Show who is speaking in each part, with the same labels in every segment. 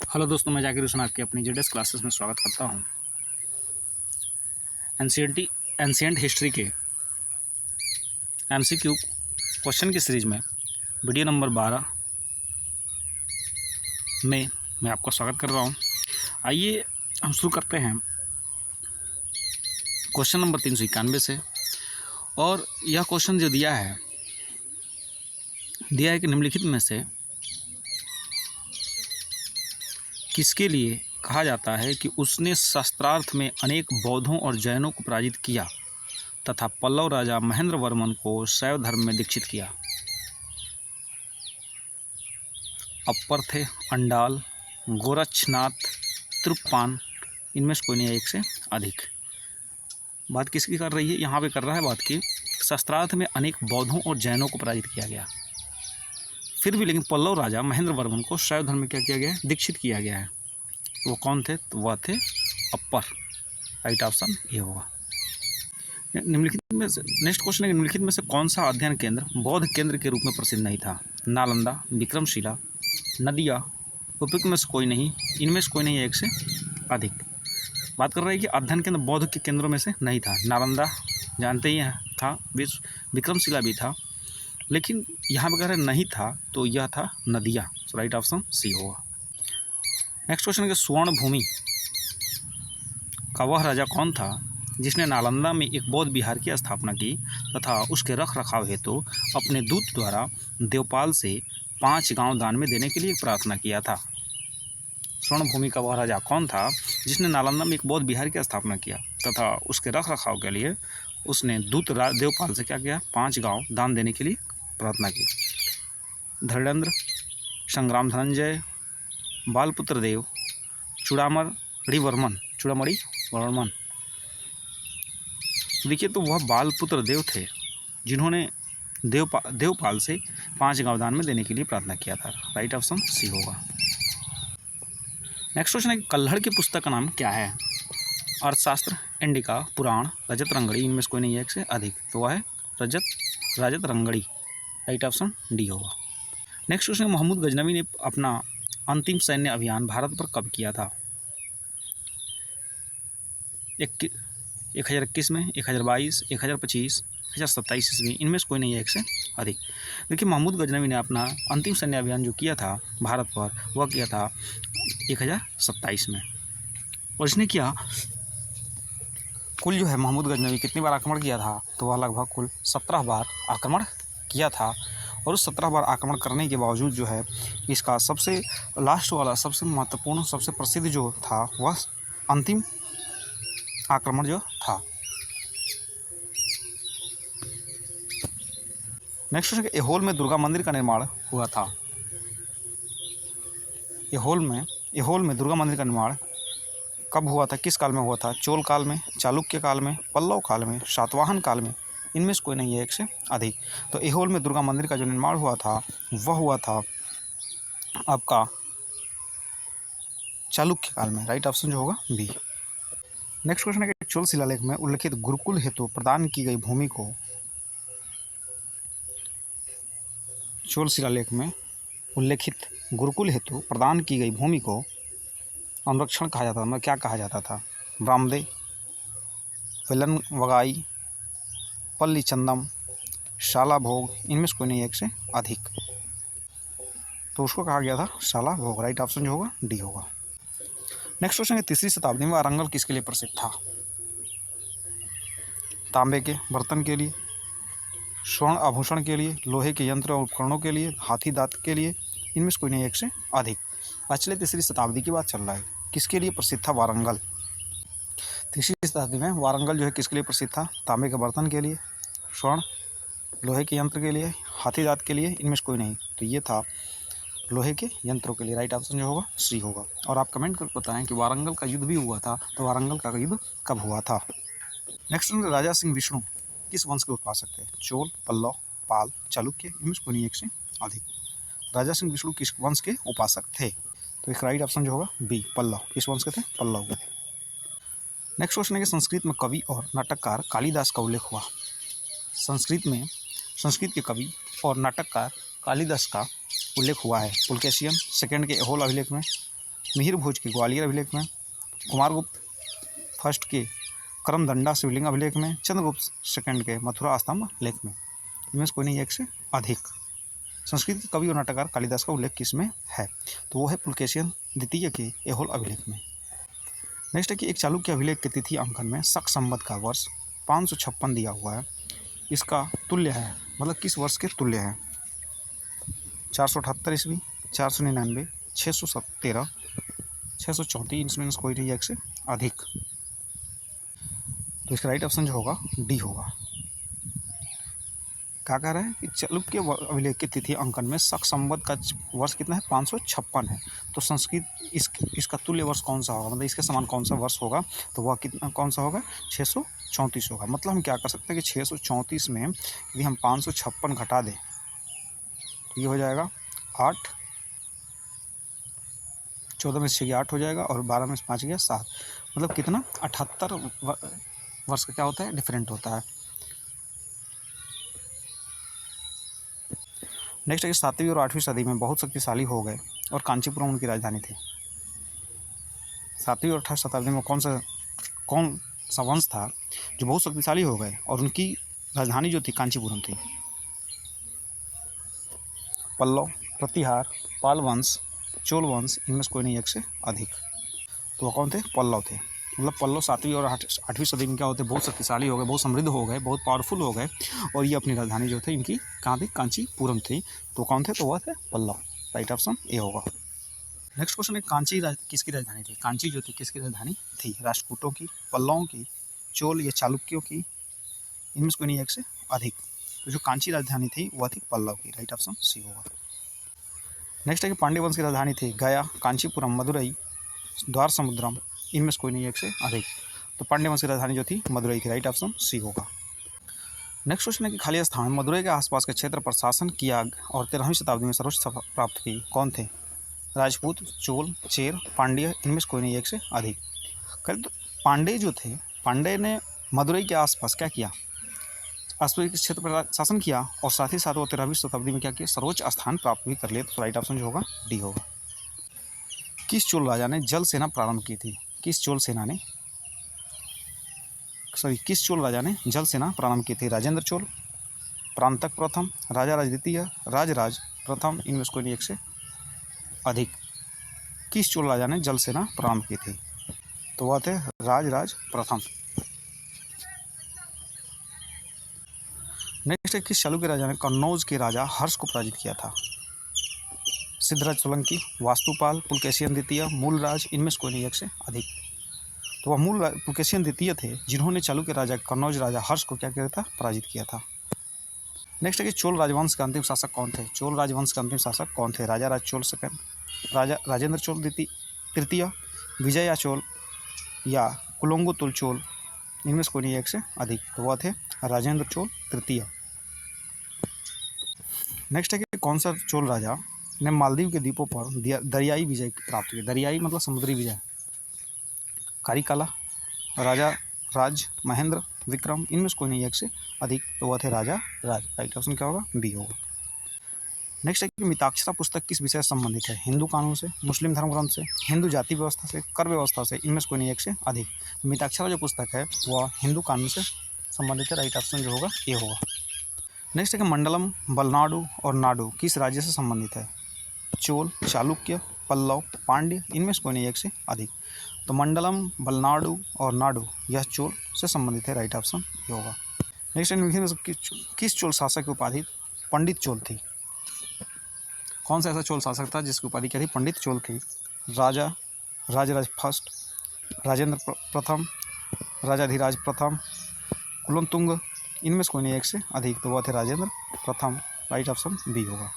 Speaker 1: Hello दोस्तों, मैं जाकिर हुसैन आपकी अपनी जेडएस क्लासेस में स्वागत करता हूं। एंशिएंट हिस्ट्री के एमसीक्यू क्वेश्चन की सीरीज़ में वीडियो नंबर 12 में मैं आपका स्वागत कर रहा हूं। आइए हम शुरू करते हैं क्वेश्चन नंबर 391 से। और यह क्वेश्चन जो दिया है कि निम्नलिखित में से किसके लिए कहा जाता है कि उसने शस्त्रार्थ में अनेक बौद्धों और जैनों को पराजित किया तथा पल्लव राजा महेंद्र वर्मन को शैव धर्म में दीक्षित किया। अप्पर थे, अंडाल, गोरक्षनाथ, त्रुप्पान, इनमें से कोई नहीं है एक से अधिक। बात किसकी कर रही है? यहाँ पे कर रहा है बात की शस्त्रार्थ में अनेक बौद्धों और जैनों को पराजित किया गया, फिर भी लेकिन पल्लव राजा महेंद्र वर्मन को शैव धर्म में क्या किया गया है? दीक्षित किया गया है। वो कौन थे? तो वह थे अप्पर। राइट ऑप्शन ये होगा। निम्नलिखित में से नेक्स्ट क्वेश्चन है, निम्नलिखित में से कौन सा अध्ययन केंद्र बौद्ध केंद्र के रूप में प्रसिद्ध नहीं था? नालंदा, विक्रमशिला, नदिया, उपयुक्त में से कोई नहीं, इनमें से कोई नहीं है एक से अधिक। बात कर रहे हैं कि अध्ययन केंद्र बौद्ध के केंद्रों में से नहीं था। नालंदा जानते ही था, विक्रमशिला भी था, लेकिन यहाँ पर अगर नहीं था तो यह था नदिया। राइट ऑप्शन सी होगा। नेक्स्ट क्वेश्चन है कि स्वर्ण भूमि का वह राजा कौन था जिसने नालंदा में एक बौद्ध विहार की स्थापना की तथा उसके रख रखाव हेतु अपने दूत द्वारा देवपाल से 5 गांव दान में देने के लिए प्रार्थना किया था? स्वर्ण भूमि का वह राजा कौन था जिसने नालंदा में एक बौद्ध विहार की स्थापना किया तथा उसके रख रखाव के लिए उसने दूत देवपाल से क्या किया? 5 गांव दान देने के लिए प्रार्थना की। धैर्येंद्र, संग्राम धनंजय, बालपुत्र देव, चूड़ामणि वर्मन। देखिए, तो वह बालपुत्र देव थे जिन्होंने देवपाल से 5 गांव दान में देने के लिए प्रार्थना किया था। राइट ऑप्शन सी होगा। नेक्स्ट क्वेश्चन है कि कल्हड़ की पुस्तक का नाम क्या है? अर्थशास्त्र, इंडिका, पुराण, रजत रंगड़ी, इनमें से कोई नहीं है एक से अधिक। तो वह है रजत रंगड़ी। राइट ऑप्शन डी होगा। नेक्स्ट क्वेश्चन, मोहम्मद गजनवी ने अपना अंतिम सैन्य अभियान भारत पर कब किया था? 1021 में, 1022, 1025, 1027 ईस्वी, इनमें से कोई नहीं है एक से अधिक। देखिए, मोहम्मद गजनवी ने अपना अंतिम सैन्य अभियान जो किया था भारत पर, वह किया था 1027 में। और इसने किया कुल जो है मोहम्मद गजनवी कितनी बार आक्रमण किया था? तो वह लगभग कुल 17 बार आक्रमण किया था। और उस 17 बार आक्रमण करने के बावजूद जो है इसका सबसे लास्ट वाला, सबसे महत्वपूर्ण, सबसे प्रसिद्ध जो था वह अंतिम आक्रमण जो था। नेक्स्ट है कि ऐहोल में दुर्गा मंदिर का निर्माण हुआ था। ऐहोल में दुर्गा मंदिर का निर्माण कब हुआ था? किस काल में हुआ था? चोल काल में, चालुक्य काल में, पल्लव काल में, सातवाहन काल में, इनमें से कोई नहीं है एक से अधिक। तो ऐहोल में दुर्गा मंदिर का जो निर्माण हुआ था वह हुआ था आपका चालुक्य काल में। राइट ऑप्शन जो होगा बी। नेक्स्ट क्वेश्चन है कि चोल शिलालेख में उल्लिखित गुरुकुल हेतु प्रदान की गई भूमि को चोल शिलालेख में उल्लिखित गुरुकुल हेतु प्रदान की गई भूमि को अनुरक्षण कहा जाता था। क्या कहा जाता था? ब्राह्मदे, वेलनवगाई, पल्लीचंदम, शाला भोग, इनमें से कोई नहीं एक से अधिक। तो उसको कहा गया था शाला भोग। राइट ऑप्शन जो होगा डी होगा। नेक्स्ट क्वेश्चन है 3री शताब्दी में वारंगल किसके लिए प्रसिद्ध था? तांबे के बर्तन के लिए, स्वर्ण आभूषण के लिए, लोहे के यंत्र और उपकरणों के लिए, हाथी दांत के लिए, इनमें से कोई नहीं एक से अधिक। पिछले 3री शताब्दी की बात चल रहा है। किसके लिए प्रसिद्ध था वारंगल? 3री शताब्दी में वारंगल जो है किसके लिए प्रसिद्ध था? तांबे के बर्तन के लिए, स्वर्ण, लोहे के यंत्र के लिए, हाथी दांत के लिए, इनमें से कोई नहीं। तो ये था लोहे के यंत्रों के लिए। राइट ऑप्शन जो होगा सी होगा। और आप कमेंट करके बताएं कि वारंगल का युद्ध भी हुआ था, तो वारंगल का युद्ध कब हुआ था? नेक्स्ट राजा सिंह विष्णु किस वंश के उपासक थे? चोल, पल्लव, पाल, चालुक्य, इनमें से कोई नहीं एक से अधिक। राजा सिंह विष्णु किस वंश के उपासक थे? तो एक राइट ऑप्शन जो होगा बी, पल्लव। किस वंश के थे? पल्लव के। नेक्स्ट क्वेश्चन है कि संस्कृत में कवि और नाटककार कालिदास का उल्लेख हुआ। संस्कृत के कवि और नाटककार कालिदास का उल्लेख हुआ है। पुलकेशियन सेकंड के ऐहोल अभिलेख में, मिहिर भोज के ग्वालियर अभिलेख में, कुमारगुप्त फर्स्ट के करमदंडा शिवलिंग अभिलेख में, चंद्रगुप्त सेकंड के मथुरा स्तंभ लेख में। इनमें से कोई नहीं एक से अधिक। संस्कृत के कवि और नाटककार कालिदास का उल्लेख किसमें है? तो वो है पुलकेशियन द्वितीय के ऐहोल अभिलेख में। नेक्स्ट है कि एक चालुक्य अभिलेख के तिथि अंकन में शक संवत का वर्ष 556 दिया हुआ है। इसका तुल्य है, मतलब किस वर्ष के तुल्य है? 478 ईस्वी, 499, 617, 634। इसमें कोई नहीं एक से अधिक। तो इसका राइट ऑप्शन जो होगा डी होगा। क्या कह रहा है कि चालुक्य अभिलेख की तिथि अंकन में शक संवत का वर्ष कितना है? 556 है। तो संस्कृत इसका तुल्य वर्ष कौन सा होगा, मतलब इसके समान कौन सा वर्ष होगा? तो वह कितना कौन सा होगा? 634 होगा। मतलब हम क्या कर सकते हैं कि 634 में यदि हम 556 घटा दें तो ये हो जाएगा 8, 14 में से 6 8 हो जाएगा और 12 में से 5 गया 7। मतलब कितना? 78 वर्ष का क्या होता है? डिफरेंट होता है। नेक्स्ट है कि 7वीं और 8वीं सदी में बहुत शक्तिशाली हो गए और कांचीपुरम उनकी राजधानी थी। 7वीं और 8वीं शताब्दी में कौन सा वंश था जो बहुत शक्तिशाली हो गए और उनकी राजधानी जो थी कांचीपुरम थी? पल्लव, प्रतिहार, पाल वंश, चोल वंश। इनमें से कोई नहीं एक से अधिक। तो वह कौन थे? पल्लव थे। मतलब पल्लव 7वीं और 8वीं सदी में क्या होते? बहुत शक्तिशाली हो गए, बहुत समृद्ध हो गए, बहुत पावरफुल हो गए और ये अपनी राजधानी जो थे इनकी कहाँ थी? कांचीपुरम थी। तो कौन थे? तो वह थे पल्लव। राइट ऑप्शन ए होगा। नेक्स्ट क्वेश्चन है कांची किसकी राजधानी थी? कांची जो थी किसकी राजधानी थी? राष्ट्रकूटों की, पल्लवों की, चोल या चालुक्यों की? इनमें से कोई नहीं एक से अधिक। तो जो कांची राजधानी थी वह थी पल्लव की। राइट ऑप्शन सी होगा। नेक्स्ट है कि पांड्य वंश की राजधानी थी गया, कांचीपुरम, मदुरई, द्वार समुद्रम। इनमें से कोई नहीं एक से अधिक। तो पांड्य वंश की राजधानी जो थी मदुरई थी। राइट ऑप्शन सी होगा। नेक्स्ट क्वेश्चन है कि खाली स्थान मदुरई के आसपास के क्षेत्र पर शासन किया और 13वीं शताब्दी में सर्वोच्च प्राप्त की कौन थे? राजपूत, चोल, चेर, पांड्य। इनमें से कोई नहीं एक से अधिक। कल तो पांडे जो थे, पांडे ने मदुरई के आसपास क्या किया? आसपास के क्षेत्र पर शासन किया और साथ ही साथ वो 13वीं शताब्दी में क्या किया? सर्वोच्च स्थान प्राप्त भी कर लिए। तो राइट ऑप्शन जो होगा डी होगा। किस चोल राजा ने जल सेना प्रारंभ की थी? किस चोल राजा ने जल सेना प्रारंभ की थी? राजेंद्र चोल, प्रांतक प्रथम, राजाराज द्वितीय, राजराज प्रथम। इनमें से कोई नहीं एक से अधिक। किस चोल राजा ने जल सेना प्रारंभ की थी? तो वह थे राजराज प्रथम। नेक्स्ट है किस चालुक्य राजा ने कन्नौज के राजा हर्ष को पराजित किया था? सिद्धराज सोलंकी, वास्तुपाल, पुलकेशियन द्वितीय, मूलराज। इनमें से कोई नहीं एक से अधिक। तो वह पुलकेशियन द्वितीय थे जिन्होंने चालुक्य राजा कन्नौज राजा हर्ष को क्या किया था? पराजित किया था। नेक्स्ट है कि चोल राजवंश के अंतिम शासक कौन थे? चोल राजवंश के अंतिम शासक कौन थे? राजाराज चोल सेकंड, राजेंद्र चोल तृतीय, विजया चोल या कुलोंगुतुल चोल। इनमें से कोई नहीं एक से अधिक। तो वह थे राजेंद्र चोल तृतीय। नेक्स्ट है कि कौन सा चोल राजा ने मालदीव के द्वीपों पर दरियाई विजय प्राप्त की? दरियाई मतलब समुद्री विजय। कारिकाला, राजा राज, महेंद्र, विक्रम। इनमें से कोई नहीं एक से अधिक। तो वह थे राजा राज। राइट ऑप्शन क्या होगा? बी होगा। नेक्स्ट है कि मिताक्षरा पुस्तक किस विषय से संबंधित है? हिंदू कानून से, मुस्लिम धर्म ग्रंथ से, हिंदू जाति व्यवस्था से, कर व्यवस्था से। इनमें से कोई नहीं एक से अधिक। मिताक्षरा जो पुस्तक है वह हिंदू कानून से संबंधित है। राइट ऑप्शन जो होगा ये होगा। नेक्स्ट है कि मंडलम, बलनाडु और नाडु किस राज्य से संबंधित है? चोल, चालुक्य, पल्लव, पांड्य। इनमें से कोई नहीं एक से अधिक। तो मंडलम, बलनाडु और नाडु यह चोल से संबंधित है। राइट ऑप्शन ये होगा। नेक्स्ट किस चोल शासक की उपाधि पंडित चोल थी? कौन सा ऐसा चोल शासक था जिसकी उपाधि क्या थी? पंडित चोल थी। राजराज फर्स्ट, राजेंद्र प्रथम, राजाधिराज प्रथम, कुलोत्तुंग। इनमें से कोई नहीं एक से अधिक। तो वह थे राजेंद्र प्रथम। राइट ऑप्शन बी होगा।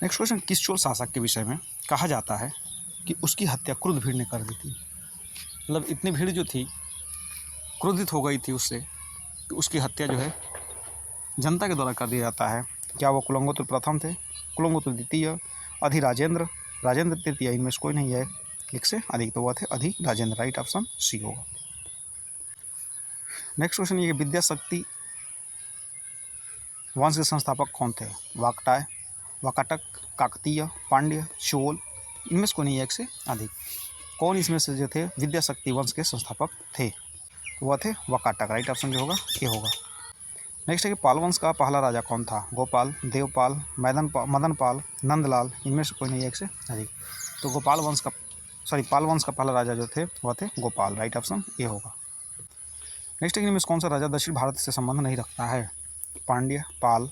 Speaker 1: नेक्स्ट क्वेश्चन किस चोल शासक के विषय में कहा जाता है कि उसकी हत्या क्रुद्ध भीड़ ने कर दी थी? मतलब इतनी भीड़ जो थी क्रोधित हो गई थी उससे कि उसकी हत्या जो है जनता के द्वारा कर दिया जाता है। क्या वो कुलोंगुतुल प्रथम थे, कुलोंगुतुल द्वितीय, अधिराजेंद्र, राजेंद्र तृतीय? इनमें से कोई नहीं है एक से अधिक। तो वह थे अधिराजेंद्र। राइट ऑप्शन सी होगा। नेक्स्ट क्वेश्चन ये विद्या शक्ति वंश के संस्थापक कौन थे? वाकटाक, काकतीय, पांड्य, चोल इनमें से कोई नहीं एक से अधिक। कौन इसमें से जो थे विद्या शक्ति वंश के संस्थापक थे? वह थे वाकाटक। राइट ऑप्शन जो होगा ये होगा। नेक्स्ट है कि पाल वंश का पहला राजा कौन था? गोपाल, देवपाल, मदनपाल, नंदलाल, इनमें से कोई नहीं एक से अधिक। तो पाल वंश का पहला राजा जो थे वह थे गोपाल। राइट ऑप्शन ये होगा। नेक्स्ट है कि इनमें से कौन सा राजा दक्षिण भारत से संबंध नहीं रखता है? पांड्य, पाल,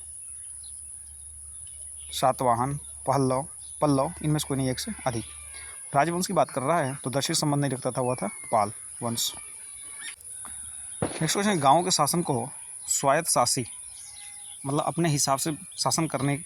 Speaker 1: सातवाहन, पल्लव, इनमें से कोई नहीं एक से अधिक। राजवंश की बात कर रहा है तो दक्षिण संबंध नहीं रखता था, वह था पाल वंश। नेक्स्ट क्वेश्चन है, गाँव के शासन को स्वायत्त शासी मतलब अपने हिसाब से शासन करने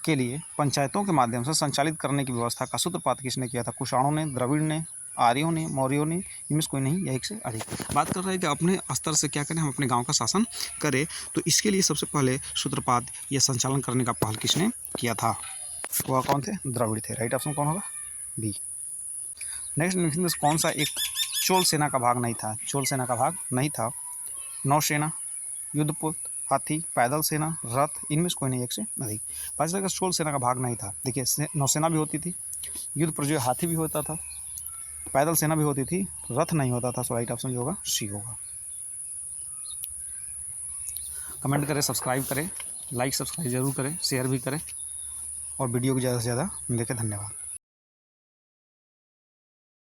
Speaker 1: के लिए पंचायतों के माध्यम से संचालित करने की व्यवस्था का सूत्रपात किसने किया था? कुषाणों ने, द्रविड़ ने, आर्यों ने, मौर्यों ने, इनमें से कोई नहीं या एक से अधिक। बात कर रहे हैं कि अपने स्तर से क्या करें, हम अपने गांव का शासन करें, तो इसके लिए सबसे पहले सूत्रपात या संचालन करने का पहल किसने किया था? वह कौन थे? द्रविड़ थे। राइट ऑप्शन कौन होगा? बी। नेक्स्ट कौन सा एक चोल सेना का भाग नहीं था? चोल सेना का भाग नहीं था नौसेना, युद्धपोत, हाथी, पैदल सेना, रथ, इनमें से कोई नहीं एक से अधिक। पाँच का चोल सेना का भाग नहीं था। देखिए नौसेना भी होती थी, युद्ध पर जो हाथी भी होता था, पैदल सेना भी होती थी, रथ नहीं होता था। सो राइट ऑप्शन जो होगा सी होगा। कमेंट करें, सब्सक्राइब करें, लाइक सब्सक्राइब जरूर करें, शेयर भी करें और वीडियो को ज़्यादा से ज़्यादा देखें। धन्यवाद।